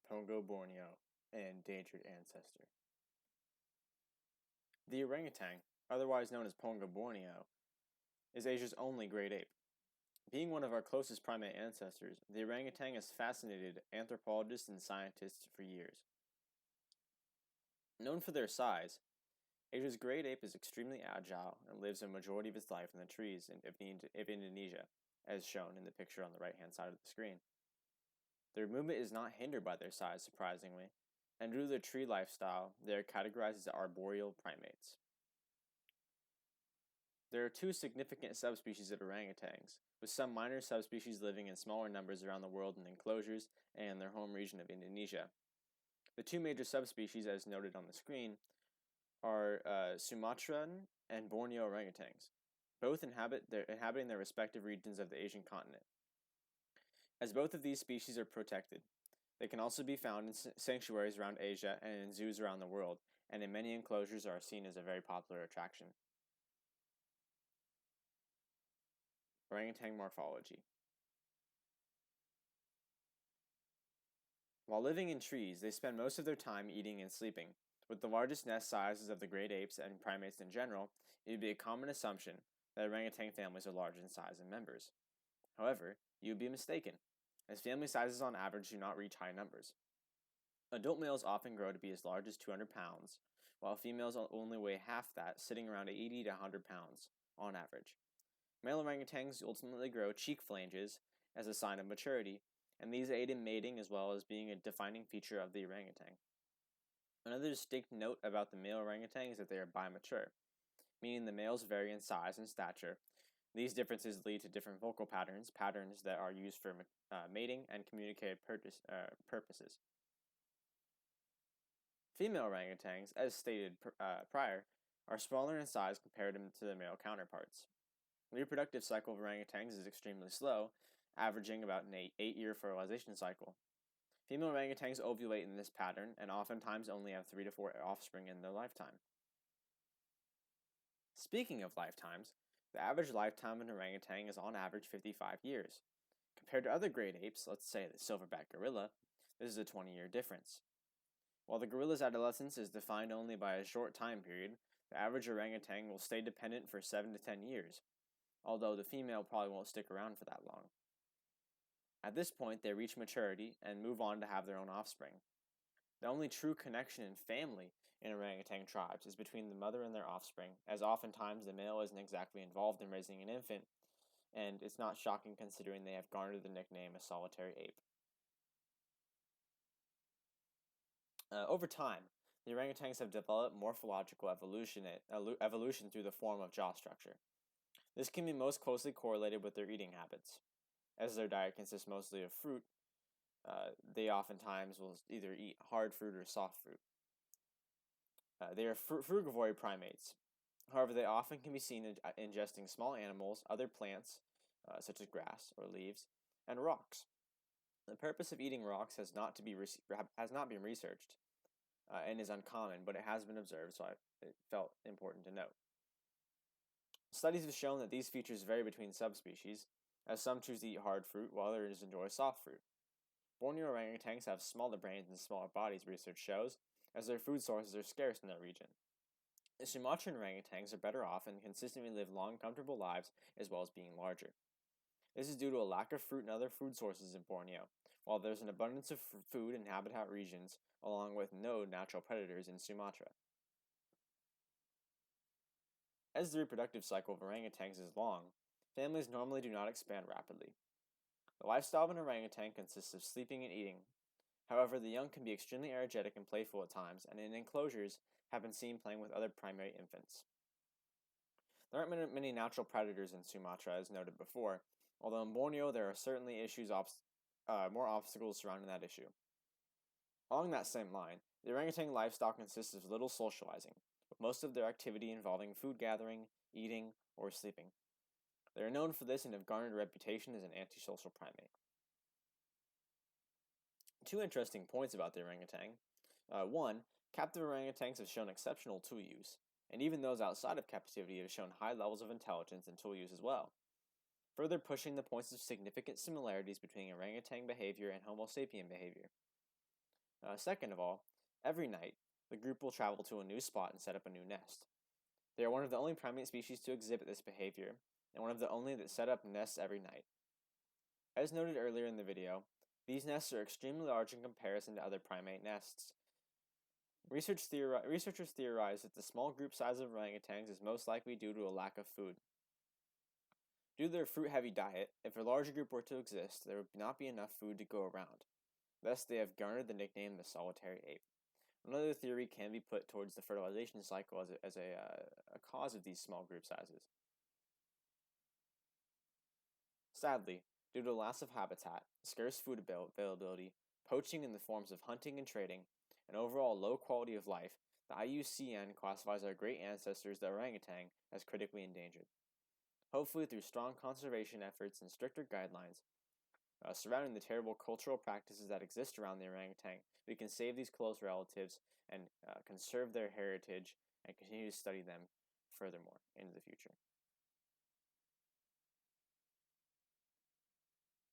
Pongo Borneo, an endangered ancestor. The orangutan, otherwise known as Pongo Borneo, is Asia's only great ape. Being one of our closest primate ancestors, the orangutan has fascinated anthropologists and scientists for years. Known for their size, Asia's great ape is extremely agile and lives a majority of its life in the trees of Indonesia, as shown in the picture on the right-hand side of the screen. Their movement is not hindered by their size, surprisingly, and due to their tree lifestyle, they are categorized as arboreal primates. There are two significant subspecies of orangutans, with some minor subspecies living in smaller numbers around the world in enclosures and in their home region of Indonesia. The two major subspecies, as noted on the screen, are Sumatran and Borneo orangutans, both inhabiting their respective regions of the Asian continent. As both of these species are protected, they can also be found in sanctuaries around Asia and in zoos around the world, and in many enclosures are seen as a very popular attraction. Orangutan morphology. While living in trees, they spend most of their time eating and sleeping. With the largest nest sizes of the great apes and primates in general, it would be a common assumption that orangutan families are large in size and members. However, you would be mistaken, as family sizes on average do not reach high numbers. Adult males often grow to be as large as 200 pounds, while females only weigh half that, sitting around 80 to 100 pounds on average. Male orangutans ultimately grow cheek flanges as a sign of maturity, and these aid in mating as well as being a defining feature of the orangutan. Another distinct note about the male orangutan is that they are bimature, meaning the males vary in size and stature. These differences lead to different vocal patterns that are used for mating and communicative purposes. Female orangutans, as stated prior, are smaller in size compared to their male counterparts. The reproductive cycle of orangutans is extremely slow, averaging about an 8-year fertilization cycle. Female orangutans ovulate in this pattern and oftentimes only have 3 to 4 offspring in their lifetime. Speaking of lifetimes, the average lifetime of an orangutan is on average 55 years. Compared to other great apes, let's say the silverback gorilla, this is a 20-year difference. While the gorilla's adolescence is defined only by a short time period, the average orangutan will stay dependent for 7 to 10 years, although the female probably won't stick around for that long. At this point, they reach maturity and move on to have their own offspring. The only true connection in family in orangutan tribes is between the mother and their offspring, as oftentimes the male isn't exactly involved in raising an infant, and it's not shocking considering they have garnered the nickname a solitary ape. Over time, the orangutans have developed morphological evolution through the form of jaw structure. This can be most closely correlated with their eating habits. As their diet consists mostly of fruit, they oftentimes will either eat hard fruit or soft fruit. They are frugivory primates. However, they often can be seen ingesting small animals, other plants, such as grass or leaves, and rocks. The purpose of eating rocks has not been researched and is uncommon, but it has been observed, so it felt important to note. Studies have shown that these features vary between subspecies, as some choose to eat hard fruit while others enjoy soft fruit. Borneo orangutans have smaller brains and smaller bodies, research shows, as their food sources are scarce in their region. The Sumatran orangutans are better off and consistently live long, comfortable lives as well as being larger. This is due to a lack of fruit and other food sources in Borneo, while there's an abundance of food in habitat regions, along with no natural predators in Sumatra. As the reproductive cycle of orangutans is long, families normally do not expand rapidly. The lifestyle of an orangutan consists of sleeping and eating. However, the young can be extremely energetic and playful at times, and in enclosures have been seen playing with other primate infants. There aren't many natural predators in Sumatra, as noted before, although in Borneo there are certainly more obstacles surrounding that issue. Along that same line, the orangutan lifestyle consists of little socializing, with most of their activity involving food gathering, eating, or sleeping. They are known for this and have garnered a reputation as an antisocial primate. Two interesting points about the orangutan. One, captive orangutans have shown exceptional tool use, and even those outside of captivity have shown high levels of intelligence and tool use as well, further pushing the points of significant similarities between orangutan behavior and Homo sapien behavior. Second of all, every night, the group will travel to a new spot and set up a new nest. They are one of the only primate species to exhibit this behavior, and one of the only that set up nests every night. As noted earlier in the video, these nests are extremely large in comparison to other primate nests. Researchers theorize that the small group size of orangutans is most likely due to a lack of food. Due to their fruit-heavy diet, if a larger group were to exist, there would not be enough food to go around. Thus, they have garnered the nickname the solitary ape. Another theory can be put towards the fertilization cycle as a cause of these small group sizes. Sadly, due to loss of habitat, scarce food availability, poaching in the forms of hunting and trading, and overall low quality of life, the IUCN classifies our great ancestors, the orangutan, as critically endangered. Hopefully, through strong conservation efforts and stricter guidelines surrounding the terrible cultural practices that exist around the orangutan, we can save these close relatives and conserve their heritage and continue to study them furthermore into the future.